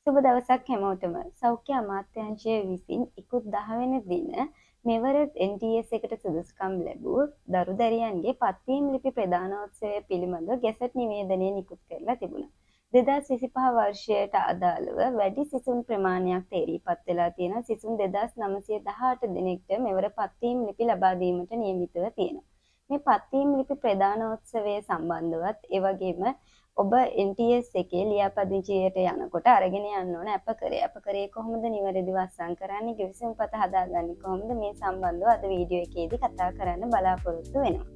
සුබ දවසක් හැමෝටම. සෞඛ්‍ය අමාත්‍යාංශය විසින් ඉකුත් 10 වෙනි දින මෙවර NTS එකට සුදුසුකම් ලැබූ දරු දැරියන්ගේ පත්වීම් ලිපි ප්‍රදානෝත්සවය පිළිබඳ ගැසට් නිවේදනය නිකුත් කරලා තිබුණා. 2025 වර්ෂයට අදාළව වැඩි සිසුන් ප්‍රමාණයක් තේරීපත් වෙලා තියෙනවා. සිසුන් 2918 දෙනෙක්ට මෙවර පත්වීම් ලිපි ලබා දීමට නියමිතව තියෙනවා. මේ පත්වීම් ලිපි ප්‍රදානෝත්සවය සම්බන්ධවත් ඒ වගේම ඔබ NTS එකේ ලියාපදිංචියට යනකොට අරගෙන යන්න ඕන අපකරේ. අපකරේ කොහොමද නිවැරදිව අත්සන් කරන්නේ, කිවිසුම් පත හදාගන්නේ කොහොමද, මේ සම්බන්ධව අද වීඩියෝ එකේදී කතා කරන්න බලාපොරොත්තු වෙනවා.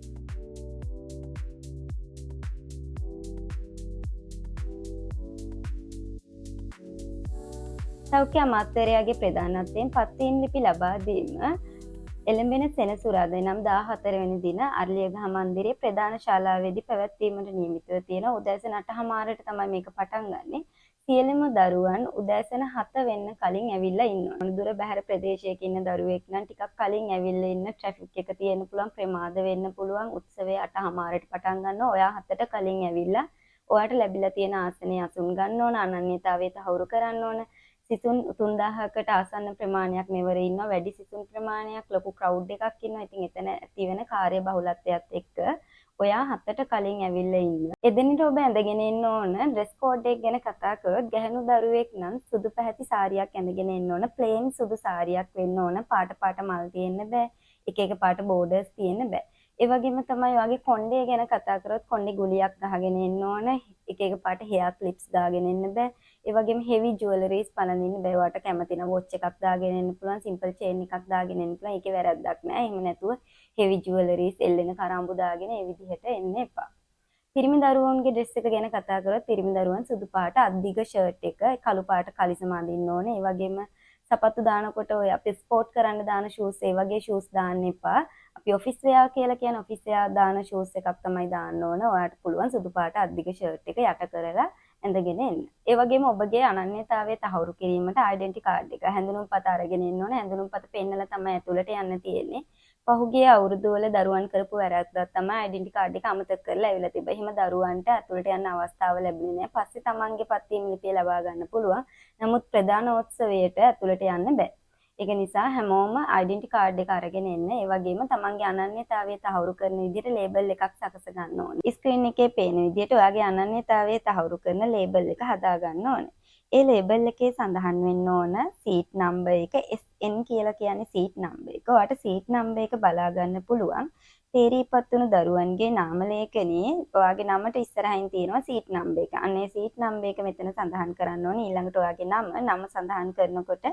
සෞඛ්‍ය අමාත්‍යාංශයේ ප්‍රධානත්වයෙන් පත්වීම් ලිපි ලබා දීම එළඹෙන සෙනසුරාදා නම් 14 වෙනි දින අර්ලියගහ මන්දිරයේ ප්‍රධාන ශාලාවේදී පැවැත්වීමට නියමිතව තියෙන උදෑසන 8:00ට තමයි මේක පටන් ගන්නෙ. සියලුම දරුවන් උදෑසන 7 වෙන්න කලින් ඇවිල්ලා ඉන්නවා. දුර බැහැර ප්‍රදේශයක ඉන්න දරුවෙක් නම් ටිකක් කලින් ඇවිල්ලා ඉන්න, ට්‍රැෆික් එක තියෙන්න පුළුවන්, ප්‍රමාද වෙන්න පුළුවන්. උත්සවය 8:00ට පටන් ගන්නවා. ඔයා 7ට කලින් ඇවිල්ලා ඔයාට ලැබිලා තියෙන ආසනය අසුන් ගන්න ඕන, අනන්‍යතාවය තහවුරු කරන්න ඕන. සිසුන් 3000කට ආසන්න ප්‍රමාණයක් මෙවර ඉන්නවා. වැඩි සිසුන් ප්‍රමාණයක්, ලොකු ක්‍රවුඩ් එකක් ඉන්නවා. ඉතින් එතන ඇති වෙන කාර්යබහුලත්වයත් එක්ක ඔයා 7ට කලින් ඇවිල්ලා ඉන්න. එදිනට ඔබ ඇඳගෙන ඉන්න ඕන ඩ්‍රෙස් කෝඩ් එක ගැන කතා කරොත් ගැහණු දරුවෙක් නම් සුදු පැහැති සාරියක් ඇඳගෙන ඉන්න ඕන. ප්ලේන් සුදු සාරියක් වෙන්න ඕන. පාට මල් තියෙන්න බෑ. එක එක පාට බෝඩර්ස් තියෙන්න බෑ. ඒ වගේම තමයි ඔයාගේ කොණ්ඩේ ගැන කතා කරොත් කොණ්ඩේ ගුලියක් ගහගෙන ඉන්න ඕන. එක එක පාට හෙයර් ක්ලිප්ස් දාගෙන ඉන්න බෑ. ඒ වගේම හෙවි ජුවලරිස් පනඳින්න බෑ. ඔයාට කැමති නම් වොච් එකක් දාගෙන ඉන්න පුළුවන්, සිම්පල් චේන් එකක් දාගෙන ඉන්න පුළුවන්. ඒකේ වැරද්දක් නෑ. එහෙම නැතුව හෙවි ජුවලරිස් එල්ලෙන කරාඹු දාගෙන ඒ විදිහට එන්න එපා. පිරිමි දරුවන්ගේ ඩ්‍රෙස් එක ගැන කතා කරොත් පිරිමි දරුවන් සුදු පාට අද්දිග ෂර්ට් එක, කළු පාට කලිසම අඳින්න ඕනේ. ඒ වගේම සපත්තු දානකොට ඔය අපි ස්පෝර්ට් කරන්න දාන ෂූස්, ඒ වගේ ෂූස් දාන්න එපා. අපි ඔෆිස් වෙයා කියලා කියන ඔෆිස් වෙයා දාන ෂූස් එකක් තමයි දාන්න ඕන. ඔයාලට පුළුවන් සුදු පාට අද්දිග ෂර්ට් එක යට කරලා ඇඳගෙන එන්න. ඒ වගේම ඔබගේ අනන්‍යතාවය තහවුරු කිරීමට ඩෙන්ටි කාඩ් එක, හැඳුනුම්පත අරගෙන එන්න ඕන. හැඳුනුම්පත පෙන්නලා තමයි ඇතුළට යන්න තියෙන්නේ. පහුගිය අවුරුදු වල දරුවන් කරපු වැරද්දක් තමයි ඩෙන්ටි කාඩ් එක අමතක කරලා ඇවිල්ලා තිබ්බා. එහෙම දරුවන්ට ඇතුළට යන්න අවස්ථාව ලැබුණේ නැහැ. පස්සේ තමන්ගේ පත්වීම් ලිපිය ලබා ගන්න පුළුවන්. නමුත් ප්‍රධානෝත්සවයට ඇතුළට යන්න බෑ. ඒක නිසා හැමෝම ඩෙන්ටි කාඩ් එක අරගෙන එන්න. ඒ වගේම තමන්ගේ අනන්‍යතාවය තහවුරු කරන විදිහට ලේබල් එකක් සකස ගන්න ඕනේ. ස්ක්‍රීන් එකේ පේන විදිහට ඔයාගේ අනන්‍යතාවය තහවුරු කරන ලේබල් එක හදා ගන්න ඕනේ. ඒ ලේබල් එකේ සඳහන් වෙන්න ඕන සීට් නම්බර් එක, SN කියලා කියන්නේ සීට් නම්බර් එක. ඔයාට සීට් නම්බර් එක බලා ගන්න පුළුවන්. තේරීපත් වුණු දරුවන්ගේ නාම ලේඛනයේ ඔයාගේ නමට ඉස්සරහින් තියෙනවා සීට් නම්බර් එක. අන්න ඒ සීට් නම්බර් එක මෙතන සඳහන් කරන්න ඕනේ. ඊළඟට ඔයාගේ නම සඳහන් කරනකොට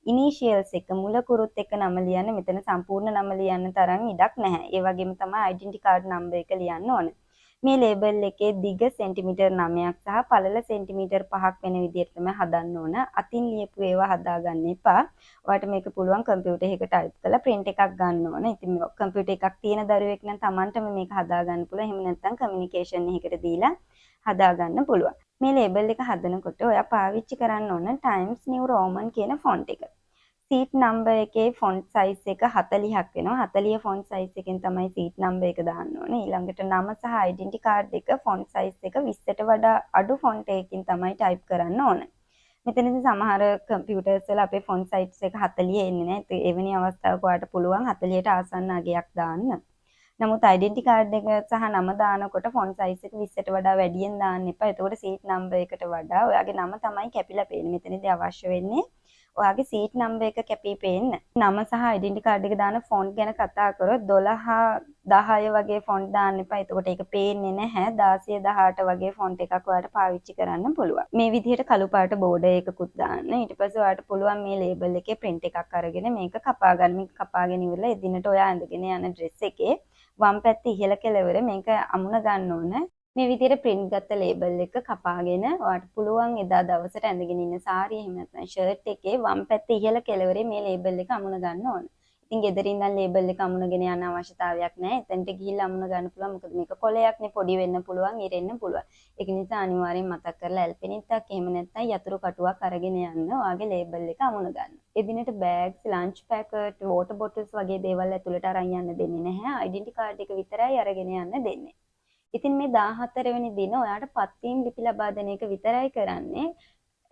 ඉනිෂියල්ස් එක, මුල කුරුත් එක නම ලියන්න. මෙතන සම්පූර්ණ නම ලියන්න තරම් ඉඩක් නැහැ. ඒ වගේම තමයි ඩෙන්ටි කාඩ් නම්බර් එක ලියන්න ඕන. මේ ලේබල් එකේ දිග සෙන්ටිමීටර් 9ක් සහ පළල සෙන්ටිමීටර් 5ක් වෙන විදිහට තමයි හදන්න ඕන. අතින් ලියපු ඒවා හදාගන්න එපා. ඔයාලට මේක පුළුවන් කම්පියුටර් එකකට ටයිප් කරලා print එකක් ගන්න ඕන. ඉතින් කම්පියුටර් එකක් තියෙන දරුවෙක් නම් Tamanටම මේක හදාගන්න පුළුවන්. එහෙම නැත්නම් කමියුනිකේෂන් එකකට දීලා හදාගන්න පුළුවන්. මේ ලේබල් එක හදනකොට ඔයා පාවිච්චි කරන්න ඕන Times New Roman කියන ෆොන්ට් එක. සීට් නම්බර් එකේ ෆොන්ට් සයිස් එක 40ක් වෙනවා. 40 ෆොන්ට් සයිස් එකෙන් තමයි සීට් නම්බර් එක දාන්න ඕනේ. ඊළඟට නම සහ ඩෙන්ටි කාඩ් එක ෆොන්ට් සයිස් එක 20ට වඩා අඩු ෆොන්ට් එකකින් තමයි ටයිප් කරන්න ඕනේ. මෙතනදී සමහර කම්පියුටර්ස් වල අපේ ෆොන්ට් සයිස් එක 40 එන්නේ නැහැ. එවැනි අවස්ථාවක ඔයාලට පුළුවන් 40ට ආසන්න අගයක් දාන්න. නමුත් ඩෙන්ටි කාඩ් එක සහ නම දානකොට ෆොන්ට් සයිස් එක 20ට වඩා වැඩියෙන් දාන්න එපා. එතකොට සීට් නම්බර් එකට වඩා ඔයාගේ නම තමයි කැපිලා පේන්නේ. මෙතනදී අවශ්‍ය වෙන්නේ ඔයාගේ සීට් නම්බර් එක කැපී පේන්න. නම සහ ඩෙන්ටි කාඩ් එක දාන ෆොන්ට් ගැන කතා කරොත් 12 10 වගේ ෆොන්ට් දාන්න එපා. එතකොට ඒක පේන්නේ නැහැ. 16 18 වගේ ෆොන්ට් එකක් ඔයාලට පාවිච්චි කරන්න පුළුවන්. මේ විදිහට කළු පාට බෝඩර් එකකුත් දාන්න. ඊට පස්සේ ඔයාලට පුළුවන් මේ ලේබල් එකේ print එකක් අරගෙන මේක කපා ගන්න. මේක කපාගෙන ඉවරලා එදිනට ඔයා ඇඳගෙන යන ඩ්‍රෙස් එකේ වම් පැත්තේ ඉහළ කෙළවර මේක අමුණ ගන්න ඕන. මේ විදිහට print ගත්ත ලේබල් එක කපාගෙන ඔයාලට පුළුවන් එදා දවසට ඇඳගෙන ඉන්න සාරිය එහෙම නැත්නම් ෂර්ට් එකේ වම් පැත්තේ ඉහළ කෙළවරේ මේ ලේබල් එක අමුණ ගන්න ඕන. ඉතින් ගෙදර ඉඳන් ලේබල් එක අමුණගෙන යන්න අවශ්‍යතාවයක් නැහැ. එතනට ගිහිල්ලා අමුණ ගන්න පුළුවන්. මොකද මේක කොලයක්නේ, පොඩි වෙන්න පුළුවන්, ඉරෙන්න පුළුවන්. ඒක නිසා අනිවාර්යෙන් මතක් කරලා ඇල්පෙනිත්තක් එහෙම නැත්නම් යතුරු කටුවක් අරගෙන යන්න ඔයාගේ ලේබල් එක අමුණ ගන්න. එදිනට bags, lunch packet, water bottles වගේ දේවල් ඇතුළට අරන් යන්න දෙන්නේ නැහැ. ඩෙන්ටි කාඩ් එක විතරයි අරගෙන යන්න දෙන්නේ. ඉතින් මේ 14 වෙනි දින ඔයාට පත්වීම් ලිපි ලබා දෙන එක විතරයි කරන්නේ.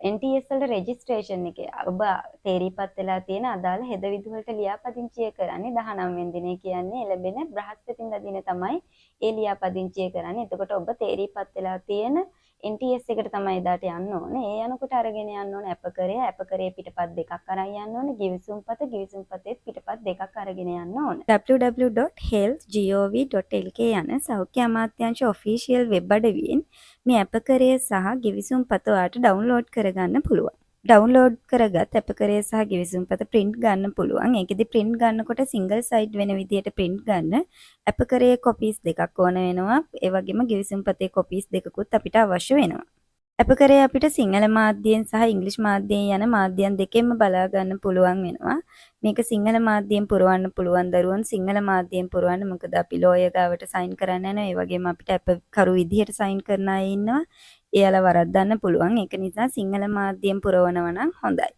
NTS වල රෙජිස්ට්‍රේෂන් එකේ ඔබ තේරීපත් වෙලා තියෙන අදාළ හෙද විදුවලට ලියාපදිංචිය කරන්නේ 19 වෙනි දිනේ කියන්නේ එළඹෙන බ්‍රහස්පතින්දා දින තමයි ඒ ලියාපදිංචිය කරන්නේ. එතකොට ඔබ තේරීපත් වෙලා තියෙන NTS එකට තමයි එදාට යන්න ඕනේ. ඒ යනකොට අරගෙන යන්න ඕනේ අපකරේ පිටපත් දෙකක් අරන් යන්න ඕනේ. ගිවිසුම්පතේ පිටපත් දෙකක් අරගෙන යන්න ඕනේ. www.health.gov.lk යන සෞඛ්‍ය අමාත්‍යාංශ ඔෆිෂියල් වෙබ් අඩවියෙන් මේ අපකරේ සහ ගිවිසුම්පත ඔයාලට ඩවුන්ලෝඩ් කරගන්න පුළුවන්. ඩවුන්ලෝඩ් කරගත් අපකරේ සහ ගිවිසුම්පත print ගන්න පුළුවන්. ඒකෙදි print ගන්නකොට single side වෙන විදියට print ගන්න අපකරේ copies දෙකක් ඕන වෙනවා. ඒ වගේම ගිවිසුම්පතේ copies දෙකකුත් අපිට අවශ්‍ය වෙනවා. අපකරේ අපිට සිංහල මාධ්‍යයෙන් සහ ඉංග්‍රීසි මාධ්‍යයෙන් යන මාධ්‍යයන් දෙකෙන්ම බලා ගන්න පුළුවන් වෙනවා. මේක සිංහල මාධ්‍යයෙන් පුරවන්න පුළුවන් දරුවන් සිංහල මාධ්‍යයෙන් පුරවන්න. මොකද අපි ලෝයර් ගාවට සයින් කරන්න යනවා. ඒ වගේම අපිට අපකරු විදිහට සයින් කරන අය ඉන්නවා. එයාලා වරද්දන්න පුළුවන්. ඒක නිසා සිංහල මාධ්‍යයෙන් පුරවනවා නම් හොඳයි.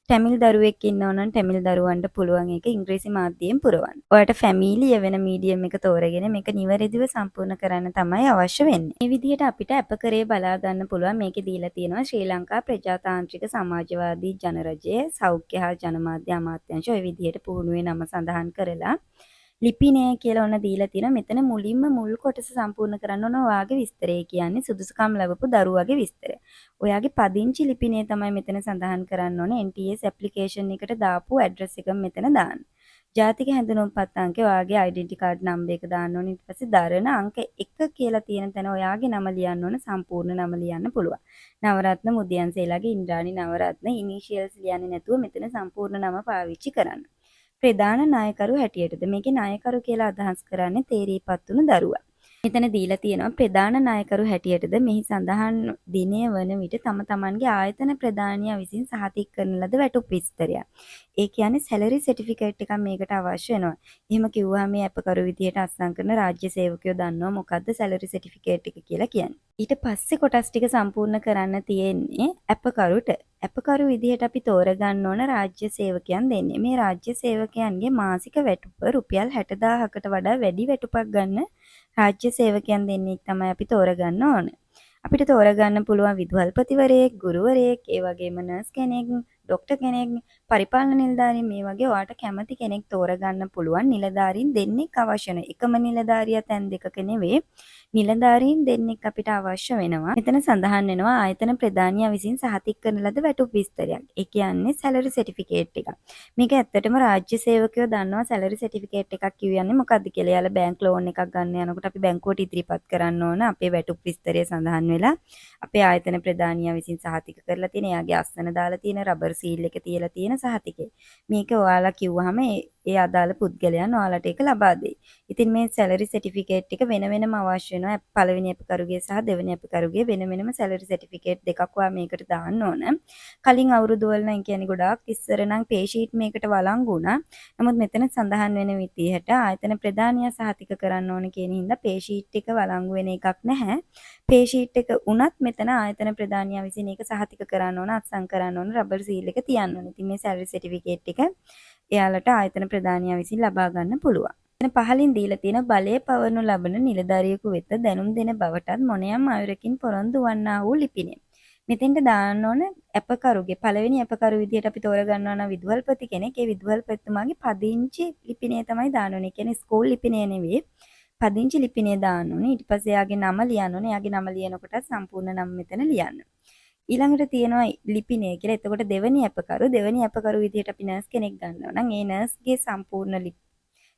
ටැමිල් දරුවෙක් ඉන්නවා නම් ටැමිල් දරුවන්ට පුළුවන් ඒක ඉංග්‍රීසි මාධ්‍යයෙන් පුරවන්න. ඔයාලට ෆැමිලිය වෙන මීඩියම් එක තෝරගෙන මේක නිවැරදිව සම්පූර්ණ කරන්න තමයි අවශ්‍ය වෙන්නේ. මේ විදිහට අපිට අපකරේ බලා ගන්න පුළුවන්. මේකේ දීලා තියෙනවා ශ්‍රී ලංකා ප්‍රජාතාන්ත්‍රික සමාජවාදී ජනරජයේ සෞඛ්‍ය හා ජනමාධ්‍ය අමාත්‍යාංශ ඔය විදිහට පුහුණුවේ නම සඳහන් කරලා ලිපිනය කියලා ඔන්න දීලා තියෙනවා. මෙතන මුලින්ම මුල් කොටස සම්පූර්ණ කරන්න ඕන ඔයාගේ විස්තරය කියන්නේ සුදුසුකම් ලැබපු දරුවාගේ විස්තරය. ඔයාගේ පදිංචි ලිපිනය තමයි මෙතන සඳහන් කරන්න ඕනේ. NTS ඇප්ලිකේෂන් එකට දාපු ඇඩ්‍රස් එක මෙතන දාන්න. ජාතික හැඳුනුම්පත් අංකය ඔයාගේ ඩෙන්ටිටි කාඩ් නම්බර් එක දාන්න ඕනේ. ඊට පස්සේ දරණ අංක 1 කියලා තියෙන තැන ඔයාගේ නම ලියන්න ඕන. සම්පූර්ණ නම ලියන්න පුළුවන්. නවරත්න මුදියන්සේලාගේ ඉන්ද්‍රාණි නවරත්න ඉනිෂියල්ස් ලියන්නේ නැතුව මෙතන සම්පූර්ණ නම පාවිච්චි කරන්න. ප්‍රධාන නායකරු හැටියටද මේකේ නායකරු කියලා අදහස් කරන්නේ තේරීපත් වුණු දරුවා. මෙතන දීලා තියෙනවා ප්‍රධාන නායකරු හැටියටද මෙහි සඳහන් දිනය වන විට තම තමන්ගේ ආයතන ප්‍රධානියා විසින් සහතික කරන ලද වැටුප් විස්තරයක්. ඒ කියන්නේ සැලරි සර්ටිෆිකේට් එකක් මේකට අවශ්‍ය වෙනවා. එහෙම කිව්වහම මේ අපකරු විදියට අත්සන් කරන රාජ්‍ය සේවකයෝ දන්නවා මොකද්ද සැලරි සර්ටිෆිකේට් එක කියලා කියන්නේ. ඊට පස්සේ කොටස් ටික සම්පූර්ණ කරන්න තියෙන්නේ අපකරුට. අපකරු විදිහට අපි තෝරගන්න ඕන රාජ්‍ය සේවකයන් දෙන්නේ. මේ රාජ්‍ය සේවකයන්ගේ මාසික වැටුප රුපියල් 60000කට වඩා වැඩි වැටුපක් ගන්න රාජ්‍ය සේවකයන් දෙන්නෙක් තමයි අපි තෝරගන්න ඕන. අපිට තෝරගන්න පුළුවන් විදුහල්පතිවරයෙක්, ගුරුවරයෙක්, ඒ වගේම නර්ස් කෙනෙක්, ડોක්ටර් කෙනෙක්, පරිපාලන නිලධාරීන් මේ වගේ ඔයාට කැමති කෙනෙක් තෝරගන්න පුළුවන්. නිලධාරීන් දෙන්නෙක් අවශ්‍ය වෙනවා. එකම නිලධාරියා තැන් දෙකක නෙවෙයි. නිලධාරීන් දෙන්නෙක් අපිට අවශ්‍ය වෙනවා. මෙතන සඳහන් වෙනවා ආයතන ප්‍රධානියා විසින් සහතික කරන ලද වැටුප් විස්තරයක්. ඒ කියන්නේ සැලරි සර්ටිෆිකේට් එකක්. මේක ඇත්තටම රාජ්‍ය සේවකයෝ දන්නවා සැලරි සර්ටිෆිකේට් එකක් කියන්නේ මොකක්ද කියලා. යාලා බැංක් ලෝන් එකක් ගන්න යනකොට අපි බැංකුවට ඉදිරිපත් කරන්න ඕන අපේ වැටුප් විස්තරය සඳහන් වෙලා අපේ ආයතන ප්‍රධානියා විසින් සහතික කරලා තියෙන එයාගේ අස්සන දාලා තියෙන රබර් සීල් එක තියලා තියෙන සහතිකය. මේක ඔයාලා කිව්වහම ඒ අදාළ පුද්ගලයන් ඔයාලට ඒක ලබා දෙයි. ඉතින් මේ සැලරි සර්ටිෆිකේට් එක වෙන වෙනම අවශ්‍ය වෙනවා. පළවෙනි අපකරුගේ සහ දෙවෙනි අපකරුගේ වෙන වෙනම සැලරි සර්ටිෆිකේට් දෙකක් ඔයා මේකට දාන්න ඕන. කලින් අවුරුදු වල නම් කියන්නේ ගොඩාක් ඉස්සර නම් පේ ෂීට් මේකට වළංගු වුණා. නමුත් මෙතන සඳහන් වෙන විදිහට ආයතන ප්‍රධානියා සහතික කරන්න ඕන කියන හින්දා පේ ෂීට් එක වළංගු වෙන එකක් නැහැ. පේ ෂීට් එක උනත් මෙතන ආයතන ප්‍රධානියා විසින් ඒක සහතික කරන්න ඕන, අත්සන් කරන්න ඕන, රබර් සීල් එක තියන්න ඕන. ඉතින් මේ සැලරි සර්ටිෆිකේට් එක එයාලට ආයතන ප්‍රධානියා විසින් ලබා ගන්න පුළුවන්. පහලින් දීලා තියෙන බලය පවරනු ලබන නිලධාරියෙකු වෙත දැනුම් දෙන බවටත් මොනියම් අයුරකින් පොරොන්දු වන්නා වූ ලිපිනය. මෙතෙන්ට දාන්න ඕන අපකරුගේ පළවෙනි අපකරු විදියට අපි තෝරගන්නවා නම් විදුහල්පති කෙනෙක්. ඒ විදුහල්පතිතුමාගේ පදිංචි ලිපිනය තමයි දාන්න ඕනේ. කියන්නේ ස්කූල් ලිපිනය නෙවෙයි. පදිංචි ලිපිනය දාන්න ඕනේ. ඊට පස්සේ එයාගේ නම ලියන්න ඕනේ. එයාගේ නම ලියනකොට සම්පූර්ණ නම මෙතන ලියන්න. ඊළඟට තියෙනවා ලිපිනය කියලා. එතකොට දෙවෙනි අපකරු විදියට අපි නර්ස් කෙනෙක් ගන්නවා නම් ඒ නර්ස්ගේ සම්පූර්ණ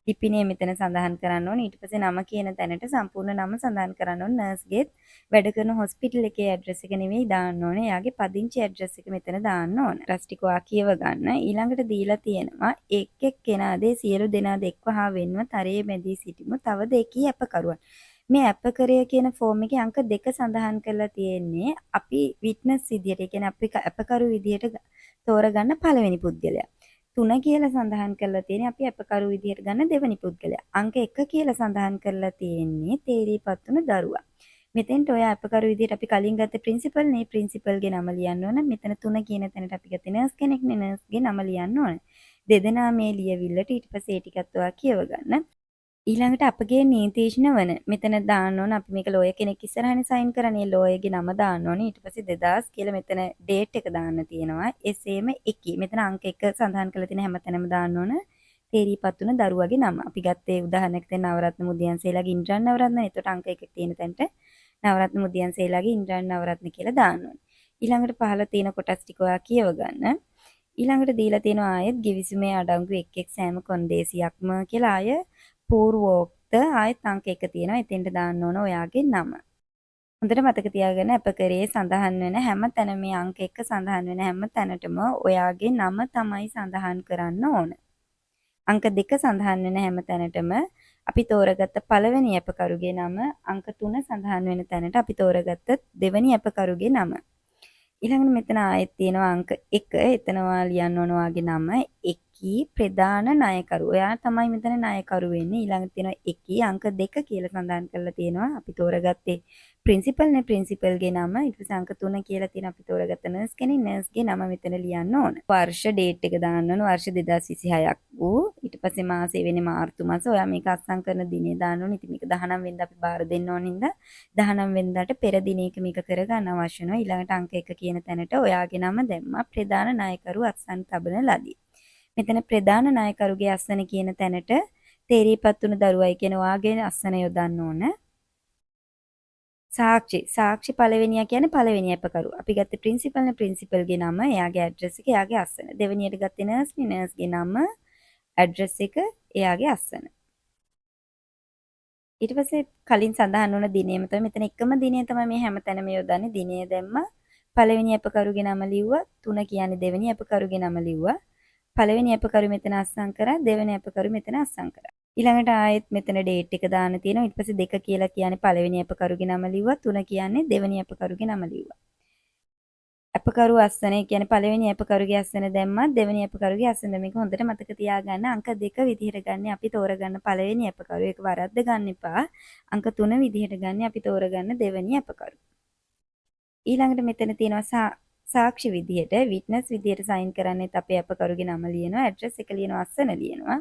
ලිපිනය මෙතන සඳහන් කරන්න ඕනේ. ඊට පස්සේ නම කියන තැනට සම්පූර්ණ නම සඳහන් කරන්න ඕනේ. නර්ස්ගේත් වැඩ කරන හොස්පිටල් එකේ ඇඩ්‍රස් එක නෙවෙයි දාන්න ඕනේ. එයාගේ පදිංචි ඇඩ්‍රස් එක මෙතන දාන්න ඕන. ට්‍රස්ට් ටික ඔයා කියව ගන්න. ඊළඟට දීලා තියෙනවා එක් කෙනාදේ සියලු දෙනා එක්ව හා වෙන්ව තරයේ බැඳී සිටිමු. තව දෙකී අපකරුවන්. මේ අපකරය කියන ෆෝම් එකේ අංක 2 සඳහන් කරලා තියෙන්නේ අපි විට්නස් විදියට. ඒ කියන්නේ අපි අපකරු විදියට තෝරගන්න පළවෙනි පුද්ගලයා. 3 කියලා සඳහන් කරලා තියෙන්නේ අපි අපකරු විදියට ගන්න දෙවෙනි පුද්ගලයා. අංක 1 කියලා සඳහන් කරලා තියෙන්නේ තේරීපත් වුණු දරුවා. මෙතෙන්ට ඔය අපකරු විදියට අපි කලින් ගත්ත ප්‍රින්සිපල් නේ ප්‍රින්සිපල්ගේ නම ලියන්න ඕන. මෙතන 3 කියන තැනට අපි ගත්තේ නර්ස් කෙනෙක් නේ නර්ස්ගේ නම ලියන්න ඕන. දෙදෙනා මේ ලියවිල්ලට ඊට පස්සේ ඒ ටිකත් ඔයා කියව ගන්න. ඊළඟට අපගේ නීතිඥ වන මෙතන දාන්න ඕන අපි මේක ලෝයර් කෙනෙක් ඉස්සරහනේ සයින් කරන්නේ ලෝයර්ගේ නම දාන්න ඕනේ ඊට පස්සේ 2000 කියලා මෙතන ඩේට් එක දාන්න තියෙනවා එසේම එකී මෙතන අංක 1 සඳහන් කරලා තියෙන හැමතැනම දාන්න ඕන තේරීපත් වුණ දරුවගේ නම අපි ගත්තේ උදාහරණයක් දැන් නවරත්න මුදියන්සේලාගේ ඉන්ද්‍රන් නවරත්න එතකොට අංක 1 තියෙන තැනට නවරත්න මුදියන්සේලාගේ ඉන්ද්‍රන් නවරත්න කියලා දාන්න ඕනේ ඊළඟට පහළ තියෙන කොටස් ටික ඔයා කියව ගන්න ඊළඟට දීලා තියෙනවා ආයෙත් ගිවිසුමේ අඩංගු එක් එක් සෑම කොන්දේසියක්ම කියලා ආය පූර්වෝක්ත ආයෙත් අංක 1 තියෙනවා. එතෙන්ට දාන්න ඕන ඔයාගේ නම. හොඳට මතක තියාගන්න අපකරේ සඳහන් වෙන හැම තැනම මේ අංක 1 සඳහන් වෙන හැම තැනටම ඔයාගේ නම තමයි සඳහන් කරන්න ඕන. අංක 2 සඳහන් වෙන හැම තැනටම අපි තෝරගත්ත පළවෙනි අපකරුගේ නම අංක 3 සඳහන් වෙන තැනට අපි තෝරගත්ත දෙවෙනි අපකරුගේ නම. ඊළඟට මෙතන ආයෙත් තියෙනවා අංක 1. එතනවා ලියන්න ඕන ඔයාගේ නම එකී ප්‍රධාන ණයකරු. ඔයා තමයි මෙතන ණයකරු වෙන්නේ. ඊළඟට තියෙනවා එකී අංක 2 කියලා සඳහන් කරලා තියෙනවා. අපි තෝරගත්තේ ප්‍රින්සිපල් නේ ප්‍රින්සිපල්ගේ නම. ඊට පස්සේ අංක 3 කියලා තියෙන අපි තෝරගත්ත නර්ස් කෙනෙක් නර්ස්ගේ නම මෙතන ලියන්න ඕන. වර්ෂ ඩේට් එක දාන්න ඕන. වර්ෂ 2026ක් වූ. ඊට පස්සේ මාසෙ වෙන්නේ මාර්තු මාස. ඔයා මේක අත්සන් කරන දිනේ දාන්න ඕන. ඉතින් මේක 19 වෙනිදා අපි බාර දෙන්න ඕන හින්දා 19 වෙනිදාට පෙර දිනයක මේක කරගන්න අවශ්‍ය වෙනවා. ඊළඟට අංක 1 කියන තැනට ඔයාගේ නම දැම්මා. ප්‍රධාන නායකරු අත්සන් තබන ලදී. මෙතන ප්‍රධාන නායකරුගේ අස්සන කියන තැනට තේරීපත් වුණු දරුවයි කියන ඔයාගේ අස්සන යොදන්න ඕන. සාක්ෂි පළවෙනියා කියන්නේ පළවෙනි අපකරු. අපි ගත්තේ ප්‍රින්සිපල් නේ ප්‍රින්සිපල්ගේ නම, එයාගේ ඇඩ්‍රස් එක, එයාගේ අස්සන. දෙවෙනියට ගත්තේ නර්ස් නේ නර්ස්ගේ නම, ඇඩ්‍රස් එක, එයාගේ අස්සන. ඊට පස්සේ කලින් සඳහන් වුණ දිනේම තමයි මෙතන එකම දිනේ තමයි මේ හැමතැනම යොදන්නේ. දිනේ දැම්ම පළවෙනි අපකරුගේ නම ලිව්වා. 3 කියන්නේ දෙවෙනි අපකරුගේ නම ලිව්වා. පළවෙනි අපකරු මෙතන අස්සම් කරා දෙවෙනි අපකරු මෙතන අස්සම් කරා ඊළඟට ආයෙත් මෙතන ඩේට් එක දාන්න තියෙනවා ඊට පස්සේ 2 කියලා කියන්නේ පළවෙනි අපකරුගේ නම ලිව්වා 3 කියන්නේ දෙවෙනි අපකරුගේ නම ලිව්වා අපකරු අස්සනේ කියන්නේ පළවෙනි අපකරුගේ අස්සන දැම්මා දෙවෙනි අපකරුගේ අස්සන මේක හොඳට මතක තියාගන්න අංක 2 විදිහට ගන්න අපි තෝරගන්න පළවෙනි අපකරු ඒක වරද්ද ගන්න එපා අංක 3 විදිහට ගන්න අපි තෝරගන්න දෙවෙනි අපකරු ඊළඟට මෙතන තියෙනවා සාක්ෂි විදියට විට්නස් විදියට සයින් කරන්නේත් අපේ අපකරුගේ නම ලියනවා ඇඩ්‍රස් එක ලියනවා අස්සන ලියනවා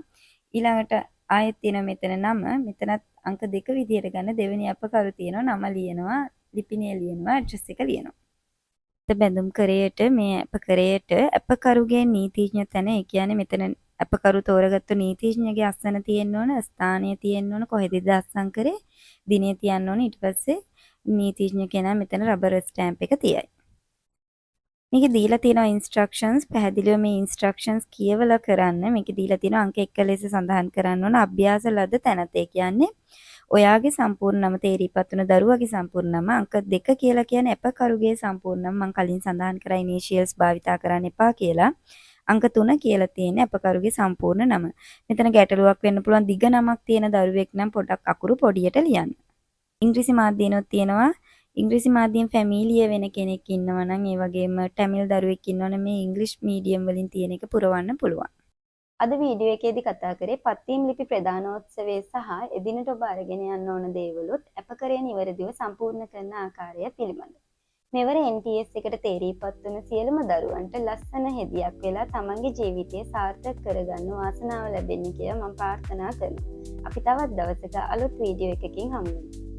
ඊළඟට ආයෙත් තියෙන මෙතන නම මෙතනත් අංක 2 විදියට ගන්න දෙවෙනි අපකරු තියෙනවා නම ලියනවා ලිපිණය ලියනවා ඇඩ්‍රස් එක ලියනවා බැඳුම් කරේට මේ අපකරේට අපකරුගේ නීතිඥ තැන ඒ කියන්නේ මෙතන අපකරු තෝරගත්තු නීතිඥගේ අස්සන තියෙන්න ඕන ස්ථානය තියෙන්න ඕන කොහෙද අස්සන් කරේ දිනේ තියන්න ඕන ඊට පස්සේ නීතිඥ කෙනා මෙතන රබර් ස්ටෑම්ප් එක තියයි මේක දීලා තියෙනවා ඉන්ස්ට්‍රක්ෂන්ස් පැහැදිලිව මේ ඉන්ස්ට්‍රක්ෂන්ස් කියවලා කරන්න මේක දීලා තියෙනවා අංක 1 ලෙස සඳහන් කරන්න ඕන අභ්‍යාස ලද තැනත ඒ කියන්නේ ඔයාගේ සම්පූර්ණ නම තේරීපත් වුණ දරුවගේ සම්පූර්ණ නම අංක 2 කියලා කියන්නේ අපකරුගේ සම්පූර්ණ නම මම කලින් සඳහන් කරා ඉනිෂියල්ස් භාවිතා කරන්න එපා කියලා අංක 3 කියලා තියෙන්නේ අපකරුගේ සම්පූර්ණ නම මෙතන ගැටලුවක් වෙන්න පුළුවන් දිග නමක් තියෙන දරුවෙක් නම් පොඩක් අකුරු පොඩියට ලියන්න ඉංග්‍රීසි මාධ්‍යනොත් තියෙනවා ඉංග්‍රීසි මාධ්‍යයෙන් ෆැමිලිය වෙන කෙනෙක් ඉන්නවා නම් ඒ වගේම ටැමිල් දරුවෙක් ඉන්නවනම් මේ ඉංග්‍රීසි මීඩියම් වලින් තියෙන එක පුරවන්න පුළුවන්. අද වීඩියෝ එකේදී කතා කරේ පත්වීම් ලිපි ප්‍රදානෝත්සවය සහ එදිනට ඔබ අරගෙන යන්න ඕන දේවලුත් අපකරේ නිවැරදිව සම්පූර්ණ කරන ආකාරය පිළිබඳ. මෙවර NTS එකට තේරීපත් වන සියලුම දරුවන්ට ලස්සන හෙදියක් වෙලා තමන්ගේ ජීවිතය සාර්ථක කරගන්න වාසනාව ලැබෙන්න කියලා මම ප්‍රාර්ථනා කරනවා. අපි තවත් දවසක අලුත් වීඩියෝ එකකින් හමු වෙමු.